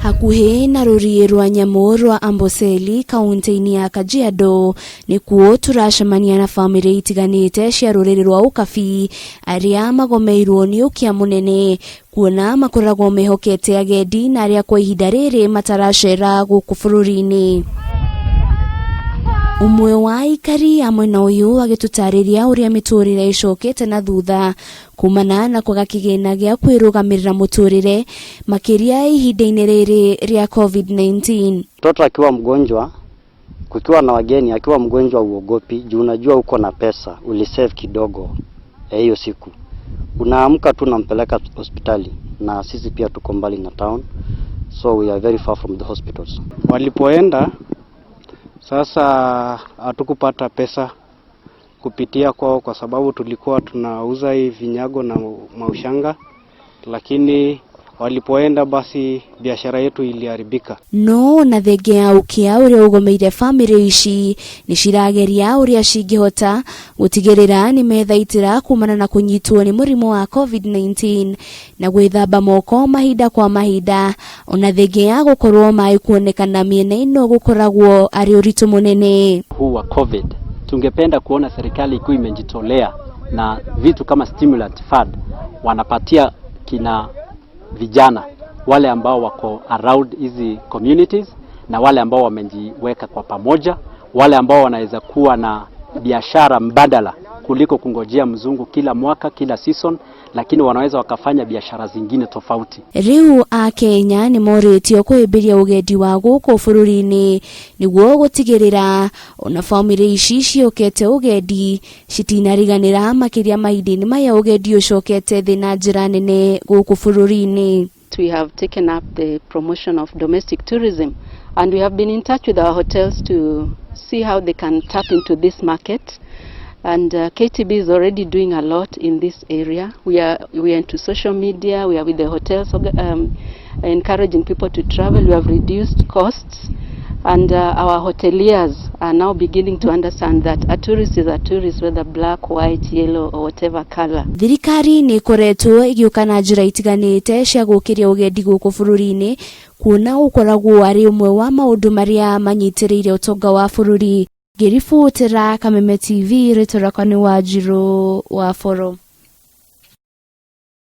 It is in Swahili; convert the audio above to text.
hakuhi na ruria rwa nyamu rwa Amboseli kaunti-ini ya Kajiado nikuo turacemania na family itiganite cia ruriri rwa ukabi aria magomeirwo ni ukia munene kuona makoragwo mehokete agendi na aria kwa ihinda riri mataracera guku bururi-ini. Umwe wa aikari a mwena uyu agitutariria uria miturire icokete na thutha kumana na kwaga kigina gia kwirugamirira muturire makiria ihinda-ini riri ria COVID-19. Mtoto akiwa mgonjwa, kukiwa na wageni, akiwa mgonjwa uogopi, juu unajua uko na pesa, ulisave kidogo hiyo siku. Unaamka tu nampeleka hospitali, na sisi pia tuko mbali na town, so we are very far from the hospitals. Walipoenda sasa hatukupata pesa kupitia kwao kwa sababu tulikuwa tunauza hii vinyago na maushanga, lakini walipoenda basi biashara yetu iliharibika. No na thegea ukia uria ugomeire family ici ni cirageria uria cingihota gutigirira ni methaitira kumana na kunyitwo ni murimu wa COVID-19 na gwithamba moko mahinda kwa mahinda ona thegea gukorwo mai kuonekana miena ino gukoragwo ari uritu munene huu wa COVID. Tungependa kuona serikali ikiwa imejitolea na vitu kama stimulant fund wanapatia kina vijana wale ambao wako around hizi communities na wale ambao wamejiweka kwa pamoja, wale ambao wanaweza kuwa na biashara mbadala kuliko kungojea mzungu kila mwaka kila season, lakini wanaweza wakafanya biashara zingine tofauti. Riu Akenya ni moritio kuhimbiria ugendi wa guku bururi-ini niguo gutigirira ona family ici ciokete ugendi citinariganira makiria mahinda-ini maya ugendi ucokete thina njira nene guku bururi-ini. We have taken up the promotion of domestic tourism and we have been in touch with our hotels to see how they can tap into this market. And KTB is already doing a lot in this area. We are into social media. We are with the hotels, encouraging people to travel. We have reduced costs, and our hoteliers are now beginning to understand that a tourist is a tourist, whether black, white, yellow, or whatever color. Thirikari ni koretwo igiuka na njira itiganite cia gukiria ugendi guku bururi-ini kuona ukoragwo ari umwe wa maundu maria manyitirire utonga wa bururi. Girifutira Kameme TV ritora kwani Wanjiru wa Foro.